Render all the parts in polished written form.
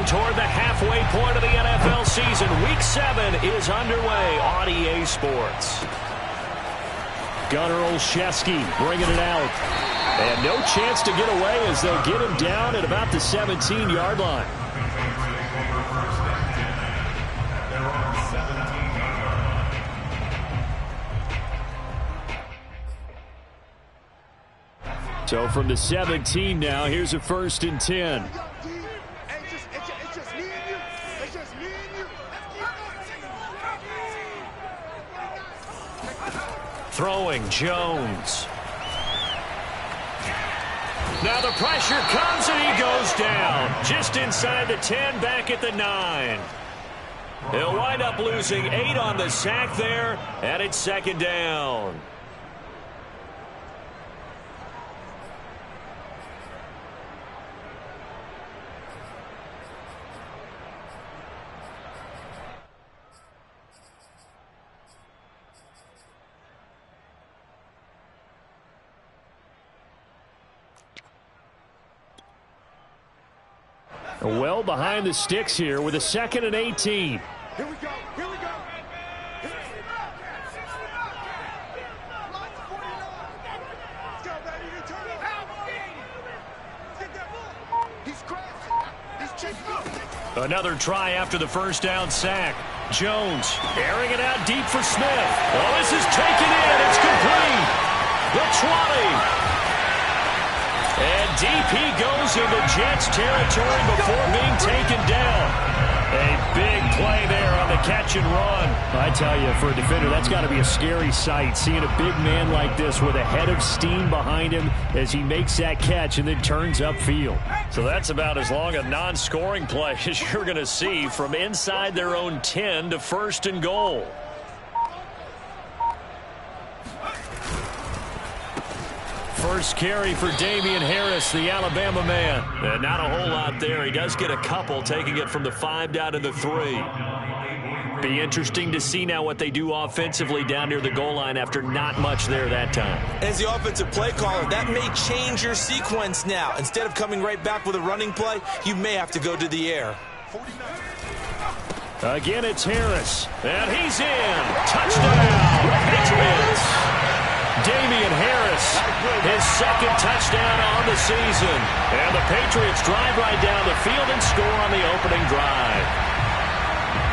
Getting toward the halfway point of the NFL season. Week 7 is underway on EA Sports. Gunnar Olszewski bringing it out. And no chance to get away as they'll get him down at about the 17-yard line. So from the 17 now, here's a 1st and 10. Throwing Jones. Now the pressure comes and he goes down. Just inside the 10, back at the 9. He'll wind up losing 8 on the sack there, and it's 2nd down. Well behind the sticks here with a 2nd and 18. Here we go. Here we go. Let's go, baby. You turn it out. Get that ball. He's crashing. He's chasing. Another try after the 1st down sack. Jones airing it out deep for Smith. Oh, this is taken in. It's complete. The 20. And deep he goes into Jets territory before being taken down. A big play there on the catch and run. I tell you, for a defender, that's got to be a scary sight, seeing a big man like this with a head of steam behind him as he makes that catch and then turns upfield. So that's about as long a non-scoring play as you're going to see from inside their own 10 to 1st and goal. First carry for Damian Harris, the Alabama man. And not a whole lot there. He does get a couple, taking it from the 5 down to the 3. Be interesting to see now what they do offensively down near the goal line after not much there that time. As the offensive play caller, that may change your sequence now. Instead of coming right back with a running play, you may have to go to the air. Again, it's Harris. And he's in. Touchdown, Patriots. Damian Harris, his 2nd touchdown on the season. And the Patriots drive right down the field and score on the opening drive.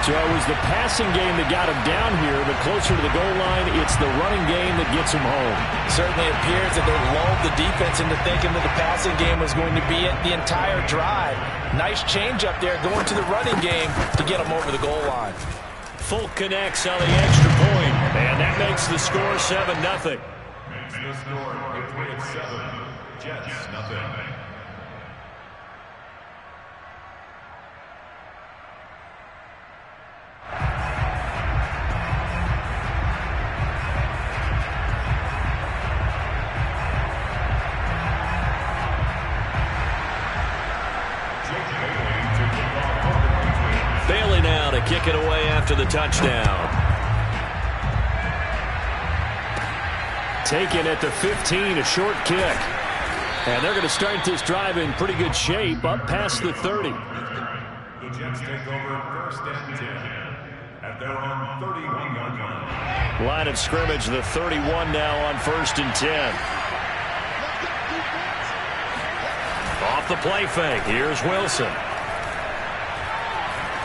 So it was the passing game that got him down here, but closer to the goal line, it's the running game that gets him home. Certainly appears that they lulled the defense into thinking that the passing game was going to be it the entire drive. Nice change up there going to the running game to get him over the goal line. Folk connects on the extra point, and that makes the score 7-0. Makes the score Patriots 7, Jets 0. Bailey now to kick it away after the touchdown. Taken at the 15, a short kick. And they're going to start this drive in pretty good shape, up past the 30. The Jets take over 1st and 10 at their own 31-yard line. Line of scrimmage, the 31 now on 1st and 10. Off the play fake, here's Wilson.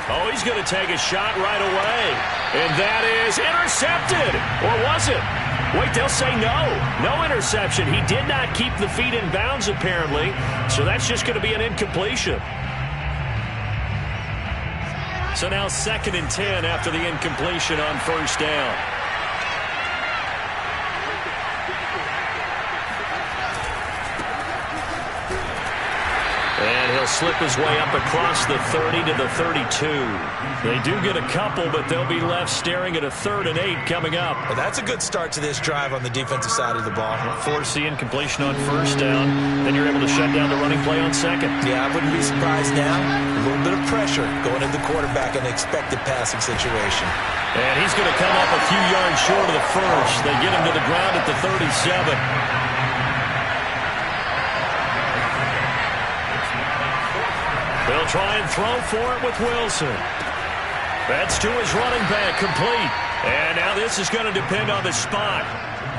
Oh, he's going to take a shot right away. And that is intercepted. Or was it? Wait, they'll say no. No interception. He did not keep the feet in bounds, apparently. So that's just going to be an incompletion. So now 2nd and 10 after the incompletion on 1st down. And he'll slip his way up across the 30 to the 32. They do get a couple, but they'll be left staring at a 3rd and 8 coming up. Well, that's a good start to this drive on the defensive side of the ball. Force the incompletion on 1st down. Then you're able to shut down the running play on 2nd. Yeah, I wouldn't be surprised now. A little bit of pressure going into the quarterback in an expected passing situation. And he's going to come up a few yards short of the 1st. They get him to the ground at the 37. They'll He'll try and throw for it with Wilson. That's to his running back, complete. And now this is going to depend on the spot.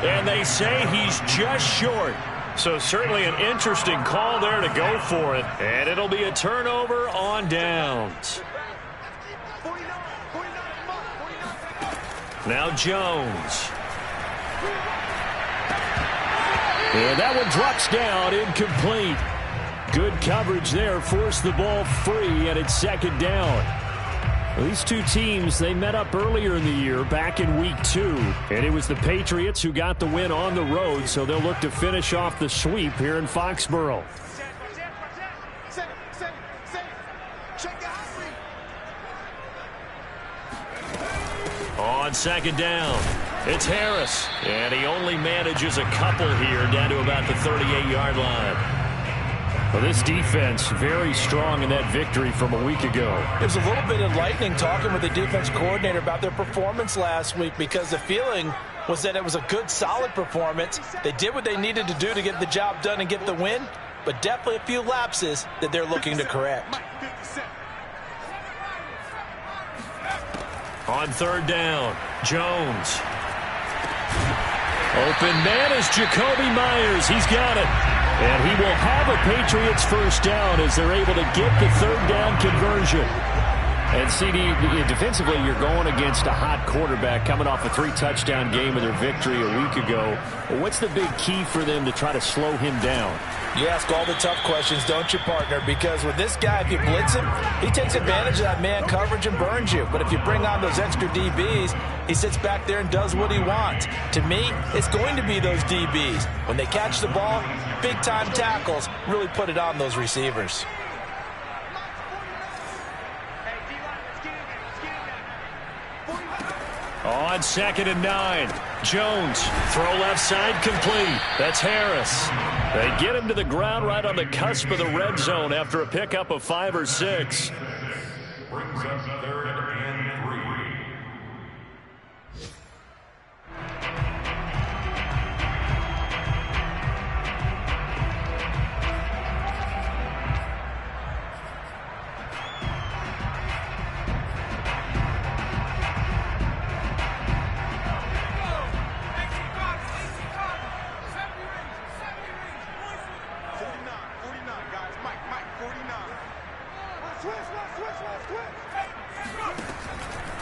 And they say he's just short. So certainly an interesting call there to go for it. And it'll be a turnover on downs. Now Jones. And that one drops down, incomplete. Good coverage there, forced the ball free, and it's second down. These two teams, they met up earlier in the year, back in week 2. And it was the Patriots who got the win on the road, so they'll look to finish off the sweep here in Foxborough. On second down, it's Harris. And he only manages a couple here down to about the 38-yard line. Well, this defense very strong in that victory from a week ago. It was a little bit enlightening talking with the defense coordinator about their performance last week because the feeling was that it was a good, solid performance. They did what they needed to do to get the job done and get the win, but definitely a few lapses that they're looking to correct. On third down, Jones. Open man is Jacoby Myers. He's got it. And he will have a Patriots first down as they're able to get the third down conversion. And CD, defensively, you're going against a hot quarterback coming off a 3-touchdown game of their victory a week ago. What's the big key for them to try to slow him down? You ask all the tough questions, don't you, partner? Because with this guy, if you blitz him, he takes advantage of that man coverage and burns you. But if you bring on those extra DBs, he sits back there and does what he wants. To me, it's going to be those DBs. When they catch the ball, big-time tackles really put it on those receivers. On second and 9, Jones, throw left side, complete. That's Harris. They get him to the ground right on the cusp of the red zone after a pickup of 5 or 6. Brings up third and 3.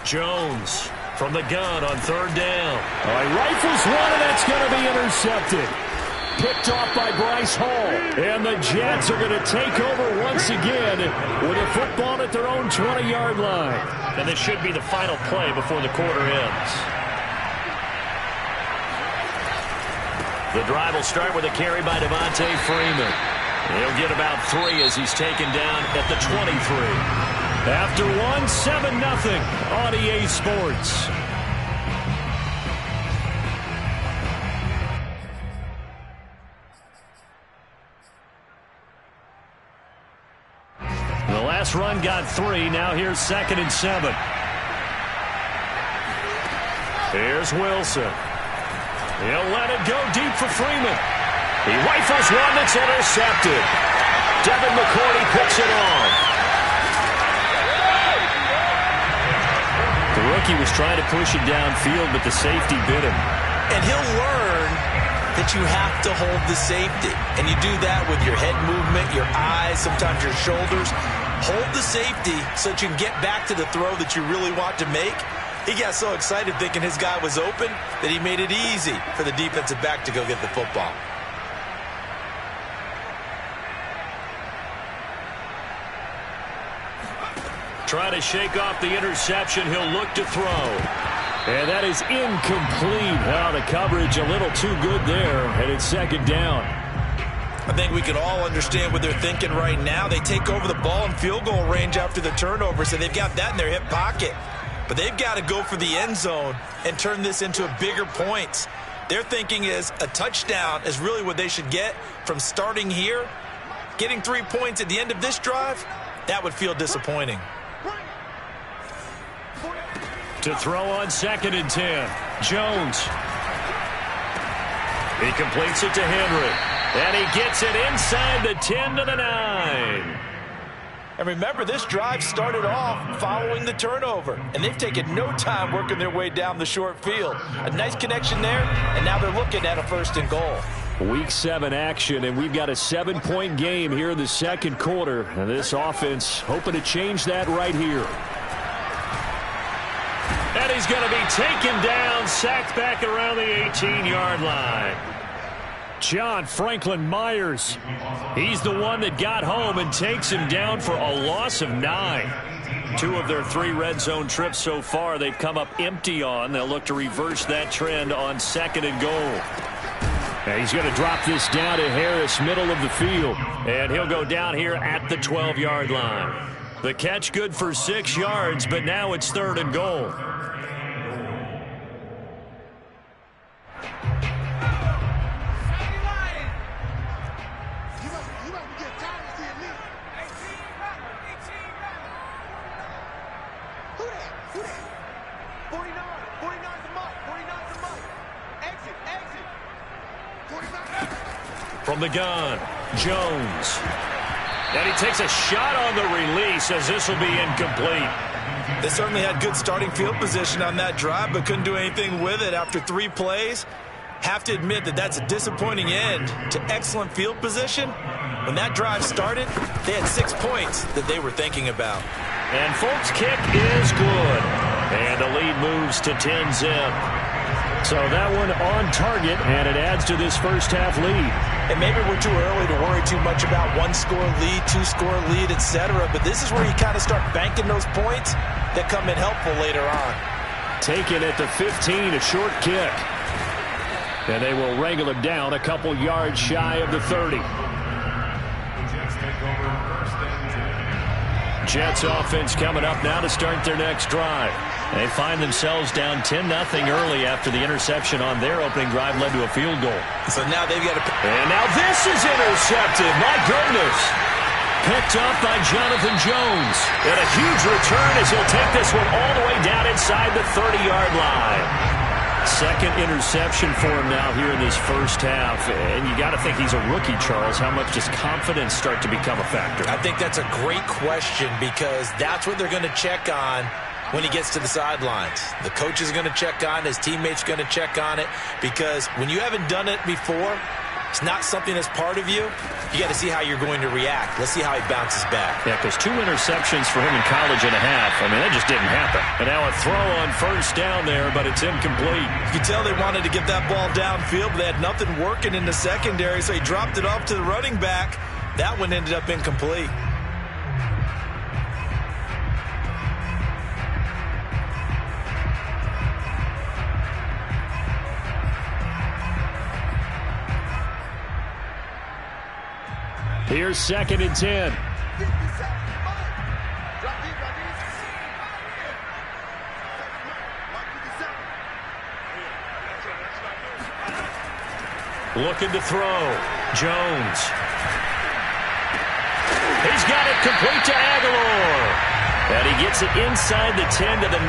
Jones from the gun on third down. All right, rifles one, and that's going to be intercepted. Picked off by Bryce Hall. And the Jets are going to take over once again with a football at their own 20-yard line. And this should be the final play before the quarter ends. The drive will start with a carry by Devontae Freeman. He'll get about 3 as he's taken down at the 23. After 1, 7-0 on EA Sports. The last run got 3. Now here's second and 7. Here's Wilson. He'll let it go deep for Freeman. He rifles one that's intercepted. Devin McCourty picks it off. The rookie was trying to push it downfield, but the safety bit him. And he'll learn that you have to hold the safety. And you do that with your head movement, your eyes, sometimes your shoulders. Hold the safety so that you can get back to the throw that you really want to make. He got so excited thinking his guy was open that he made it easy for the defensive back to go get the football. Trying to shake off the interception. He'll look to throw. And that is incomplete. Oh, the coverage a little too good there. And it's second down. I think we can all understand what they're thinking right now. They take over the ball in field goal range after the turnover, so they've got that in their hip pocket. But they've got to go for the end zone and turn this into a bigger points. Their thinking is a touchdown is really what they should get from starting here. Getting 3 points at the end of this drive, that would feel disappointing. To throw on second and 10. Jones. He completes it to Henry. And he gets it inside the 10 to the 9. And remember, this drive started off following the turnover, and they've taken no time working their way down the short field. A nice connection there, and now they're looking at a 1st and goal. Week 7 action, and we've got a 7-point game here in the second quarter. And this offense hoping to change that right here. And he's going to be taken down, sacked back around the 18-yard line. John Franklin Myers, he's the one that got home and takes him down for a loss of 9. 2 of their 3 red zone trips so far they've come up empty on. They'll look to reverse that trend on 2nd and goal. And he's going to drop this down to Harris, middle of the field. And he'll go down here at the 12-yard line. The catch good for 6 yards, but now it's 3rd and goal. From the gun, Jones. And he takes a shot on the release as this will be incomplete. They certainly had good starting field position on that drive, but couldn't do anything with it after 3 plays. Have to admit that that's a disappointing end to excellent field position. When that drive started, they had 6 points that they were thinking about. And Folk's kick is good. And the lead moves to 10-zip. So that one on target, and it adds to this first half lead. And maybe we're too early to worry too much about 1-score lead, 2-score lead, etc. But this is where you kind of start banking those points that come in helpful later on. Taken at the 15, a short kick. And they will wrangle him down a couple yards shy of the 30. Jets offense coming up now to start their next drive. They find themselves down 10-0 early after the interception on their opening drive led to a field goal. So now they've got to... And now this is intercepted. My goodness. Picked off by Jonathan Jones. And a huge return as he'll take this one all the way down inside the 30-yard line. Second interception for him now here in this first half. And you got to think he's a rookie, Charles. How much does confidence start to become a factor? I think that's a great question because that's what they're going to check on when he gets to the sidelines. The coach is going to check on it. His teammates are going to check on it because when you haven't done it before, it's not something that's part of you. You got to see how you're going to react. Let's see how he bounces back. Yeah, because 2 interceptions for him in college and a half. I mean, that just didn't happen. And now a throw on first down there, but it's incomplete. You can tell they wanted to get that ball downfield, but they had nothing working in the secondary, so he dropped it off to the running back. That one ended up incomplete. Here's 2nd and 10. Looking to throw. Jones. He's got it complete to Aguilar. And he gets it inside the 10 to the 9.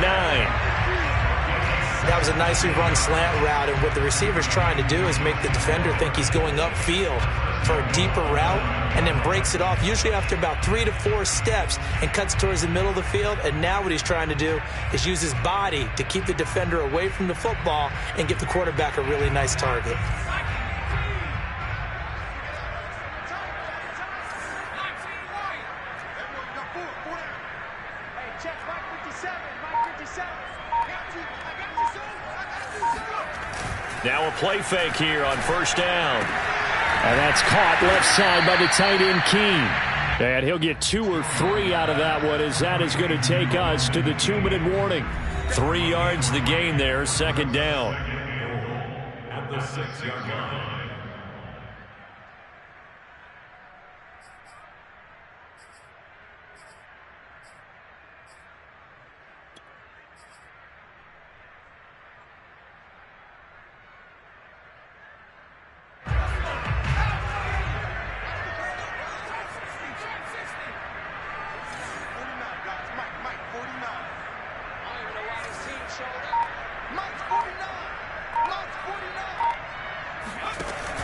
That was a nicely run slant route, and what the receiver's trying to do is make the defender think he's going upfield for a deeper route and then breaks it off, usually after about 3 to 4 steps, and cuts towards the middle of the field. And now what he's trying to do is use his body to keep the defender away from the football and give the quarterback a really nice target. Now a play fake here on first down. And that's caught left side by the tight end King. And he'll get 2 or 3 out of that one as that is going to take us to the 2-minute warning. 3 yards the gain there, 2nd down. At the 6-yard line.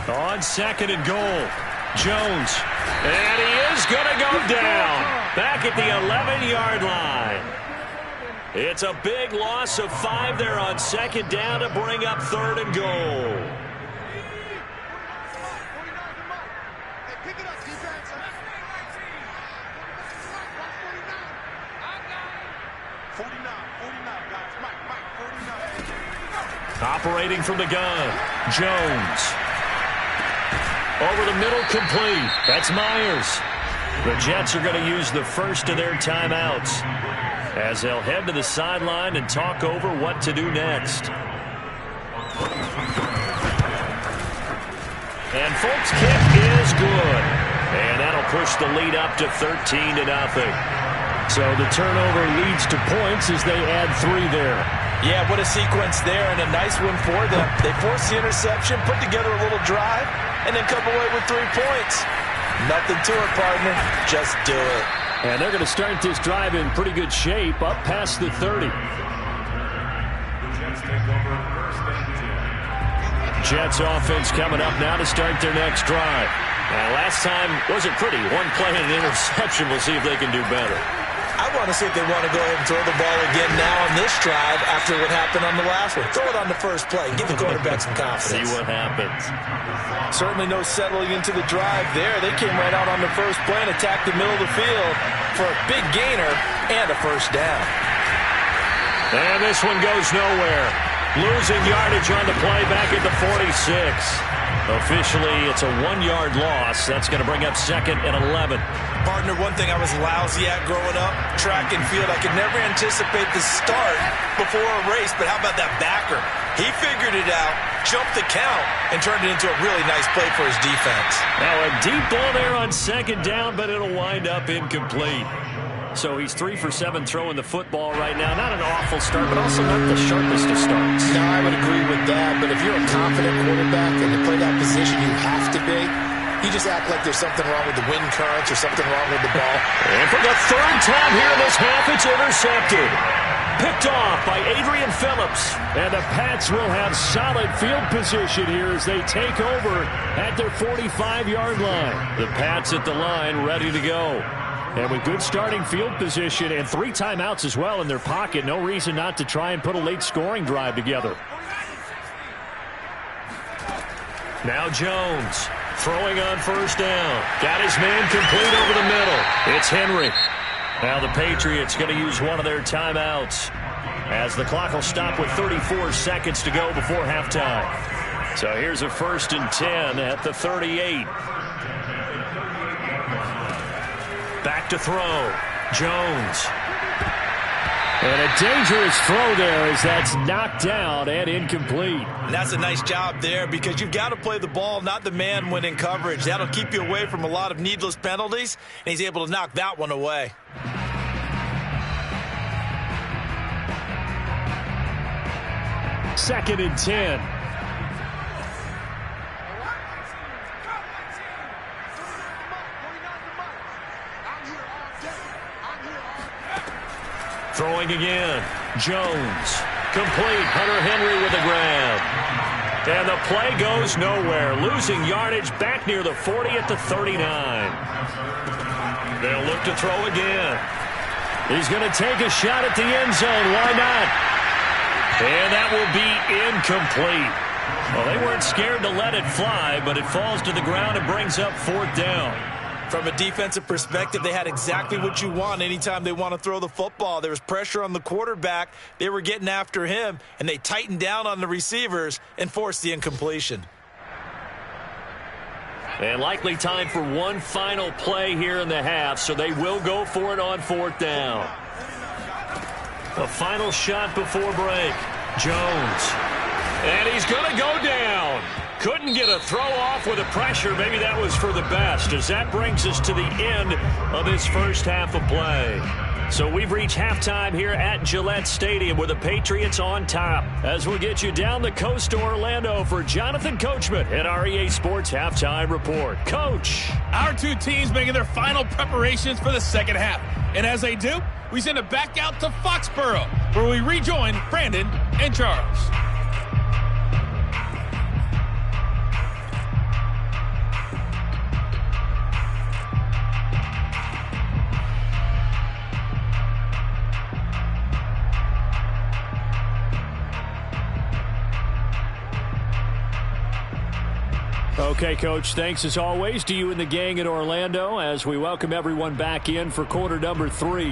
On 2nd and goal, Jones. And he is going to go down. back at the 11-yard line. It's a big loss of 5 there on second down to bring up 3rd and goal. Operating from the gun, Jones. Over the middle, complete. That's Myers. The Jets are going to use the first of their timeouts as they'll head to the sideline and talk over what to do next. And Folk's kick is good. And that'll push the lead up to 13-0. So the turnover leads to points as they add 3 there. Yeah, what a sequence there, and a nice one for them. They force the interception, put together a little drive, and then come away with 3 points. Nothing to it, partner. Just do it. And they're going to start this drive in pretty good shape, up past the 30. Jets offense coming up now to start their next drive. Last time wasn't pretty. 1 play and an interception. We'll see if they can do better. I want to see if they want to go ahead and throw the ball again now on this drive after what happened on the last one. Throw it on the first play. Give the quarterback some confidence. See what happens. Certainly no settling into the drive there. They came right out on the first play and attacked the middle of the field for a big gainer and a first down. And this one goes nowhere. Losing yardage on the play back at the 46. Officially, it's a 1-yard loss. That's going to bring up 2nd and 11. Partner, one thing I was lousy at growing up, track and field. I could never anticipate the start before a race, but how about that backer? He figured it out, jumped the count, and turned it into a really nice play for his defense. Now a deep ball there on second down, but it'll wind up incomplete. So he's 3 for 7 throwing the football right now. Not an awful start, but also not the sharpest of starts. No, I would agree with that. But if you're a confident quarterback and you play that position, you have to be. You just act like there's something wrong with the wind currents or something wrong with the ball. And for the 3rd time here this half, it's intercepted. Picked off by Adrian Phillips. And the Pats will have solid field position here as they take over at their 45-yard line. The Pats at the line ready to go. And with good starting field position and 3 timeouts as well in their pocket, no reason not to try and put a late scoring drive together. Now Jones throwing on first down. Got his man complete over the middle. It's Henry. Now the Patriots going to use one of their timeouts as the clock will stop with 34 seconds to go before halftime. So here's a 1st and 10 at the 38. Back to throw. Jones. And a dangerous throw there as that's knocked down and incomplete. And that's a nice job there because you've got to play the ball, not the man when in coverage. That'll keep you away from a lot of needless penalties, and he's able to knock that one away. Second and 10. Throwing again. Jones. Complete. Hunter Henry with a grab. And the play goes nowhere. Losing yardage back near the 40 at the 39. They'll look to throw again. He's going to take a shot at the end zone. Why not? And that will be incomplete. Well, they weren't scared to let it fly, but it falls to the ground and brings up 4th down. From a defensive perspective, they had exactly what you want anytime they want to throw the football. There was pressure on the quarterback. They were getting after him, and they tightened down on the receivers and forced the incompletion. And likely time for one final play here in the half, so they will go for it on 4th down. A final shot before break. Jones. And he's going to go down. Couldn't get a throw off with the pressure. Maybe that was for the best, as that brings us to the end of this first half of play. So we've reached halftime here at Gillette Stadium with the Patriots on top. As we get you down the coast to Orlando for Jonathan Coachman at our EA Sports Halftime Report. Coach. Our 2 teams making their final preparations for the second half. And as they do, we send it back out to Foxborough, where we rejoin Brandon and Charles. Okay, Coach, thanks as always to you and the gang in Orlando as we welcome everyone back in for quarter number 3.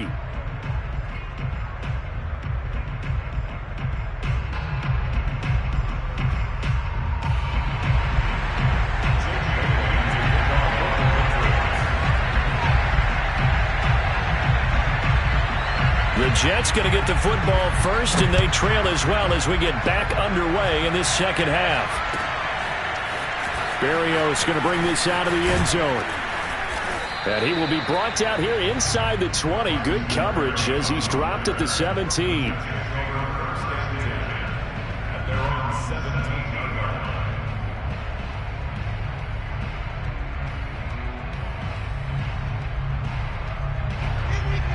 The Jets going to get the football first, and they trail as well as we get back underway in this second half. Berrios going to bring this out of the end zone. And he will be brought out here inside the 20. Good coverage as he's dropped at the 17.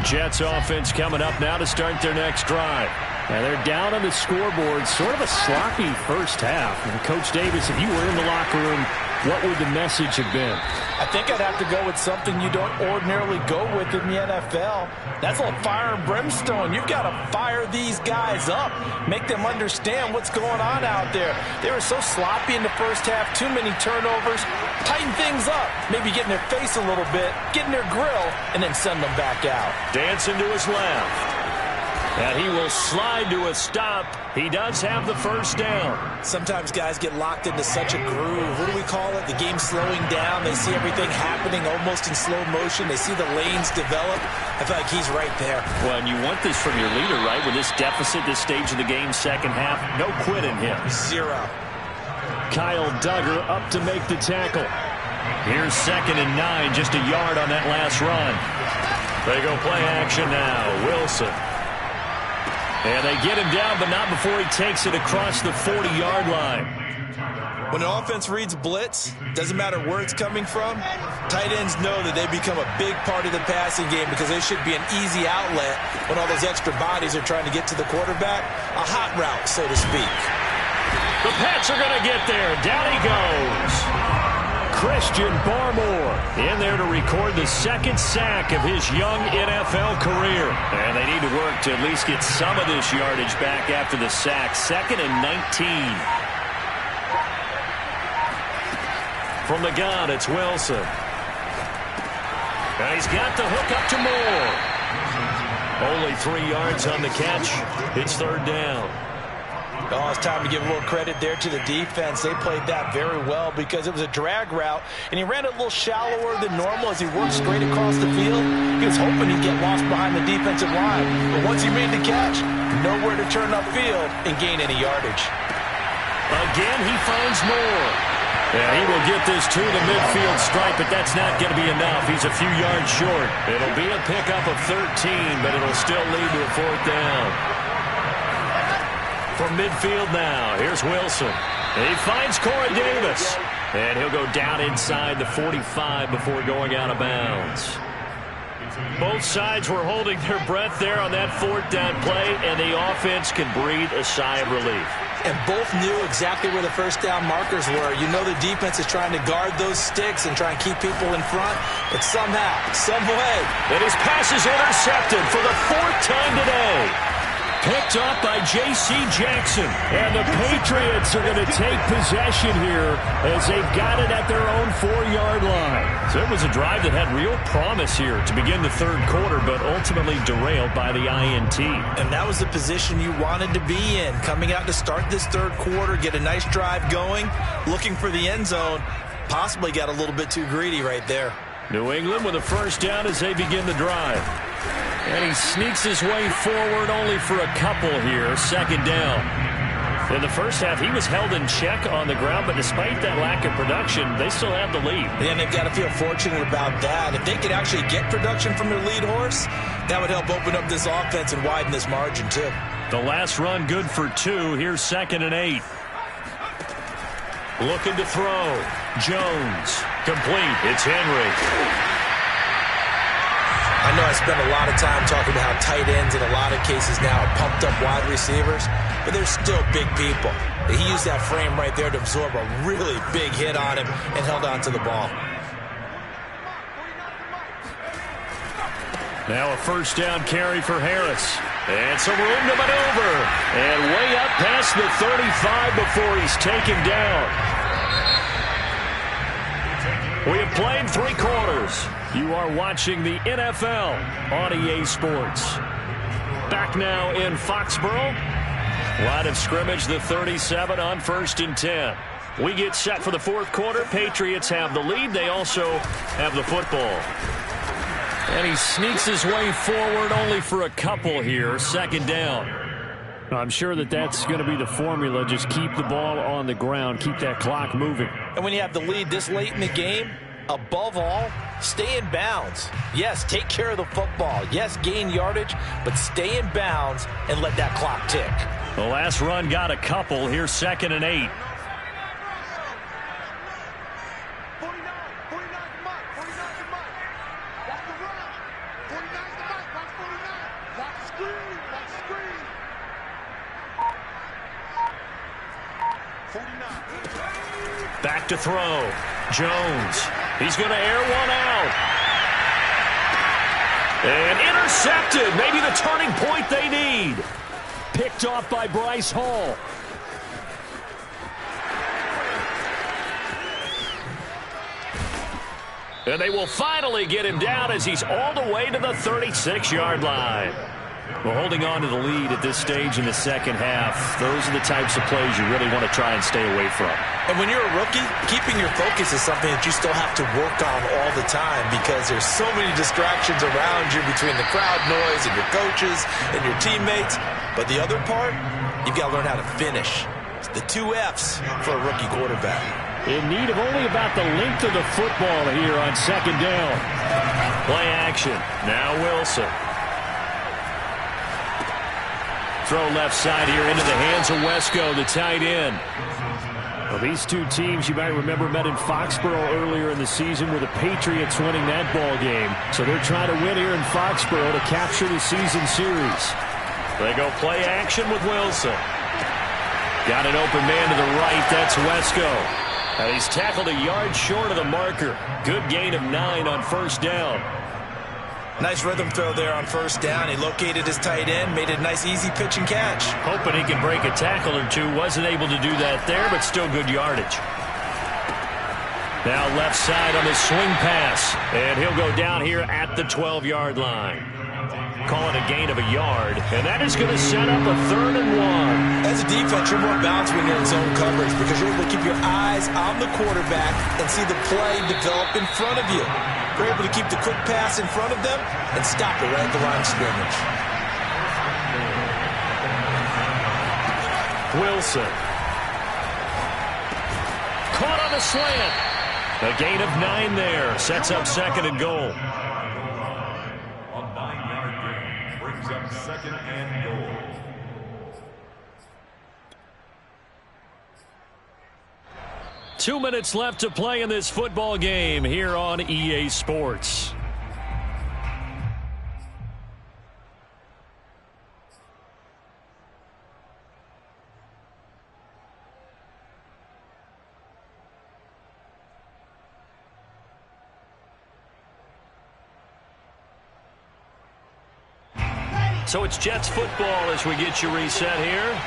Jets offense coming up now to start their next drive. And they're down on the scoreboard. Sort of a sloppy first half. And Coach Davis, if you were in the locker room, what would the message have been? I think I'd have to go with something you don't ordinarily go with in the NFL. That's a fire and brimstone. You've got to fire these guys up. Make them understand what's going on out there. They were so sloppy in the first half. Too many turnovers. Tighten things up. Maybe get in their face a little bit. Get in their grill. And then send them back out. Dancing to his left. And he will slide to a stop. He does have the first down. Sometimes guys get locked into such a groove. What do we call it? The game slowing down. They see everything happening almost in slow motion. They see the lanes develop. I feel like he's right there. Well, and you want this from your leader, right? With this deficit, this stage of the game, second half, no quit in him. 0. Kyle Duggar up to make the tackle. Here's 2nd and 9, just a yard on that last run. They go play action now. Wilson. And they get him down, but not before he takes it across the 40-yard line. When an offense reads blitz, doesn't matter where it's coming from, tight ends know that they become a big part of the passing game because they should be an easy outlet when all those extra bodies are trying to get to the quarterback. A hot route, so to speak. The Pats are going to get there. Down he goes. Christian Barmore in there to record the second sack of his young NFL career. And they need to work to at least get some of this yardage back after the sack. 2nd and 19. From the gun, it's Wilson. And he's got the hook up to Moore. Only 3 yards on the catch. It's 3rd down. Oh, it's time to give a little credit there to the defense. They played that very well because it was a drag route, and he ran it a little shallower than normal as he worked straight across the field. He was hoping he'd get lost behind the defensive line, but once he made the catch, nowhere to turn upfield and gain any yardage. Again, he finds Moore. And he will get this to the midfield stripe, but that's not going to be enough. He's a few yards short. It'll be a pickup of 13, but it'll still lead to a 4th down. From midfield now, here's Wilson. He finds Corey Davis. And he'll go down inside the 45 before going out of bounds. Both sides were holding their breath there on that 4th down play, and the offense can breathe a sigh of relief. And both knew exactly where the first down markers were. You know the defense is trying to guard those sticks and try and keep people in front, but somehow, some way. And his pass is intercepted for the 4th time today. Picked up by J.C. Jackson. And the Patriots are going to take possession here as they've got it at their own 4-yard line. So it was a drive that had real promise here to begin the 3rd quarter, but ultimately derailed by the INT. And that was the position you wanted to be in. Coming out to start this 3rd quarter, get a nice drive going, looking for the end zone. Possibly got a little bit too greedy right there. New England with a first down as they begin the drive. And he sneaks his way forward only for a couple here. 2nd down. In the first half, he was held in check on the ground, but despite that lack of production, they still have the lead. And they've got to feel fortunate about that. If they could actually get production from their lead horse, that would help open up this offense and widen this margin, too. The last run good for 2. Here's 2nd and 8. Looking to throw. Jones. Complete. It's Henry. I know I spend a lot of time talking about how tight ends in a lot of cases now are pumped up wide receivers, but they're still big people. He used that frame right there to absorb a really big hit on him and held on to the ball. Now a first down carry for Harris. And some room to maneuver. And way up past the 35 before he's taken down. We have played 3 quarters. You are watching the NFL on EA Sports. Back now in Foxborough. Line of scrimmage, the 37 on 1st and 10. We get set for the 4th quarter. Patriots have the lead. They also have the football. And he sneaks his way forward only for a couple here. 2nd down. I'm sure that's going to be the formula. Just keep the ball on the ground. Keep that clock moving. And when you have the lead this late in the game, above all, stay in bounds. Yes, take care of the football. Yes, gain yardage, but stay in bounds and let that clock tick. The last run got a couple. Here's 2nd and 8. 49 to Mike. 49 to Mike. Watch the run. 49 to Mike. Watch 49. Watch the screen. Watch the screen. 49. Back to throw. Jones. He's going to air one out. And intercepted. Maybe the turning point they need. Picked off by Bryce Hall. And they will finally get him down as he's all the way to the 36-yard line. Well, holding on to the lead at this stage in the 2nd half, those are the types of plays you really want to try and stay away from. And when you're a rookie, keeping your focus is something that you still have to work on all the time because there's so many distractions around you between the crowd noise and your coaches and your teammates. But the other part, you've got to learn how to finish. It's the 2 F's for a rookie quarterback. In need of only about the length of the football here on 2nd down. Play action. Now Wilson. Throw left side here into the hands of Wesco, the tight end. Well, these 2 teams, you might remember, met in Foxborough earlier in the season with the Patriots winning that ball game. So they're trying to win here in Foxborough to capture the season series. They go play action with Wilson. Got an open man to the right. That's Wesco. And he's tackled a yard short of the marker. Good gain of 9 on 1st down. Nice rhythm throw there on 1st down. He located his tight end, made it a nice easy pitch and catch. Hoping he can break a tackle or 2. Wasn't able to do that there, but still good yardage. Now left side on his swing pass. And he'll go down here at the 12-yard line. Call it a gain of a yard. And that is going to set up a 3rd and 1. As a defense, you're more balanced when you're in zone coverage because you're able to keep your eyes on the quarterback and see the play develop in front of you. You're able to keep the quick pass in front of them and stop it right at the line of scrimmage. Wilson. Caught on the slant. A gain of 9 there. Sets up 2nd and goal. A 9-yard gain brings up 2nd and goal. Two minutes left to play in this football game here on EA Sports. So it's Jets football as we get you reset here.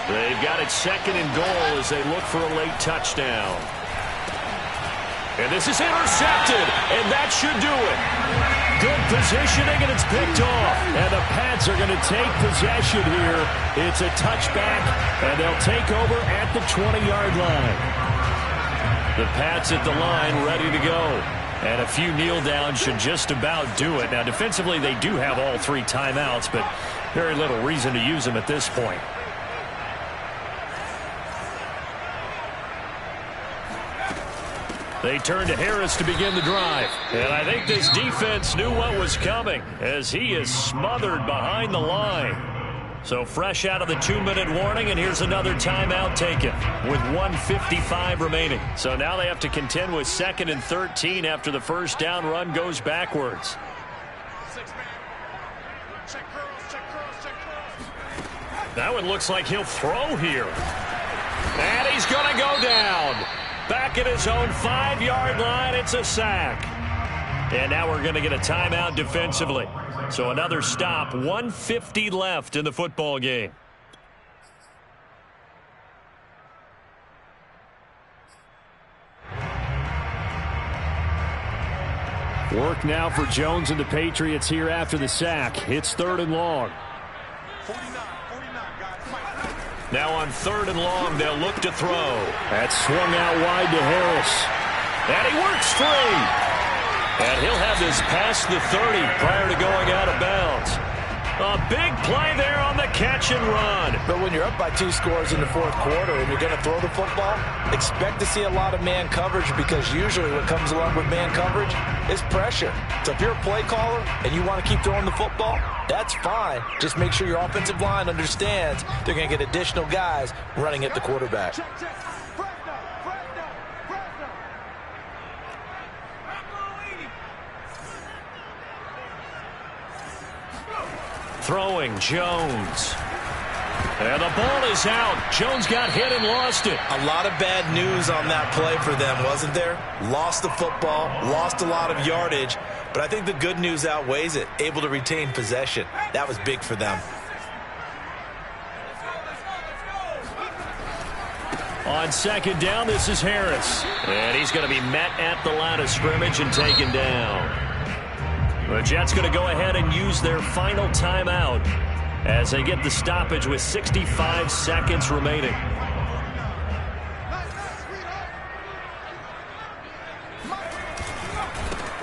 They've got it 2nd and goal as they look for a late touchdown. And this is intercepted, and that should do it. Good positioning, and it's picked off. And the Pats are going to take possession here. It's a touchback, and they'll take over at the 20-yard line. The Pats at the line ready to go. And a few kneel downs should just about do it. Now, defensively, they do have all 3 timeouts, but very little reason to use them at this point. They turn to Harris to begin the drive. And I think this defense knew what was coming as he is smothered behind the line. So fresh out of the 2-minute warning, and here's another timeout taken with 1:55 remaining. So now they have to contend with 2nd and 13 after the 1st down run goes backwards. That one looks like he'll throw here. And he's going to go down. Back at his own 5-yard line, it's a sack. And now we're going to get a timeout defensively. So another stop, 1:50 left in the football game. Work now for Jones and the Patriots here after the sack. It's 3rd and long. 49, guys. Now on 3rd and long, they'll look to throw. That's swung out wide to Harris. And he works free. And he'll have this past the 30 prior to going out of bounds. A big play there on the catch and run. But when you're up by 2 scores in the 4th quarter and you're going to throw the football, expect to see a lot of man coverage, because usually what comes along with man coverage is pressure. So if you're a play caller and you want to keep throwing the football, that's fine. Just make sure your offensive line understands they're going to get additional guys running at the quarterback. Check. Fresno. Throwing Jones. And the ball is out. Jones got hit and lost it. A lot of bad news on that play for them, wasn't there? Lost the football, lost a lot of yardage, but I think the good news outweighs it. Able to retain possession. That was big for them. On 2nd down, this is Harris. And he's going to be met at the line of scrimmage and taken down. The Jets going to go ahead and use their final timeout as they get the stoppage with 65 seconds remaining.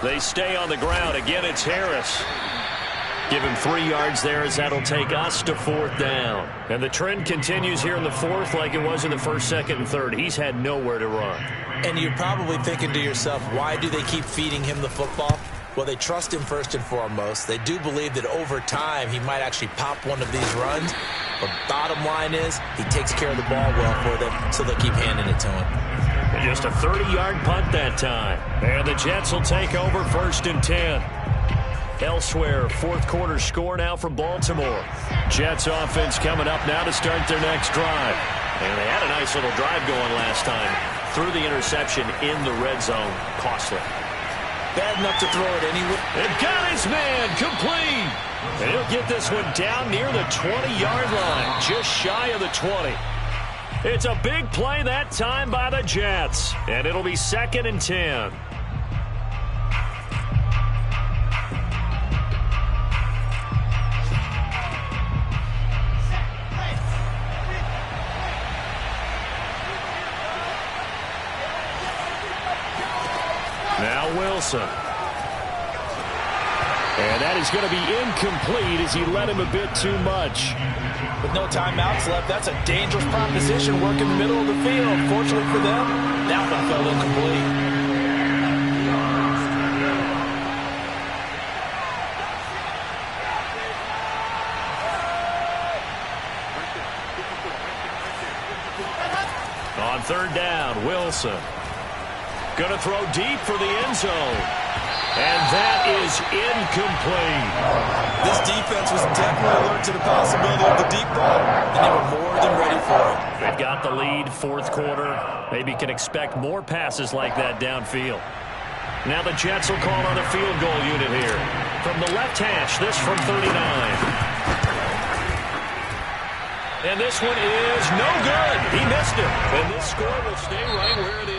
They stay on the ground. Again, it's Harris. Give him 3 yards there, as that'll take us to 4th down. And the trend continues here in the 4th like it was in the 1st, 2nd, and 3rd. He's had nowhere to run. And you're probably thinking to yourself, why do they keep feeding him the football? Well, they trust him first and foremost. They do believe that over time he might actually pop one of these runs. But bottom line is he takes care of the ball well for them, so they'll keep handing it to him. And just a 30-yard punt that time. And the Jets will take over 1st and 10. Elsewhere, 4th quarter score now from Baltimore. Jets offense coming up now to start their next drive. And they had a nice little drive going last time. Threw the interception in the red zone. Costly. Bad enough to throw it anyway. And got his man complete. And he'll get this one down near the 20-yard line, just shy of the 20. It's a big play that time by the Jets. And it'll be 2nd and 10. Now Wilson. And that is going to be incomplete as he led him a bit too much. With no timeouts left, that's a dangerous proposition. Work in the middle of the field. Fortunately for them, that one fell incomplete. On 3rd down, Wilson. Going to throw deep for the end zone. And that is incomplete. This defense was definitely alert to the possibility of the deep ball, and they were more than ready for it. They've got the lead, 4th quarter. Maybe can expect more passes like that downfield. Now the Jets will call on a field goal unit here. From the left hash, this from 39. And this one is no good. He missed it. And this score will stay right where it is.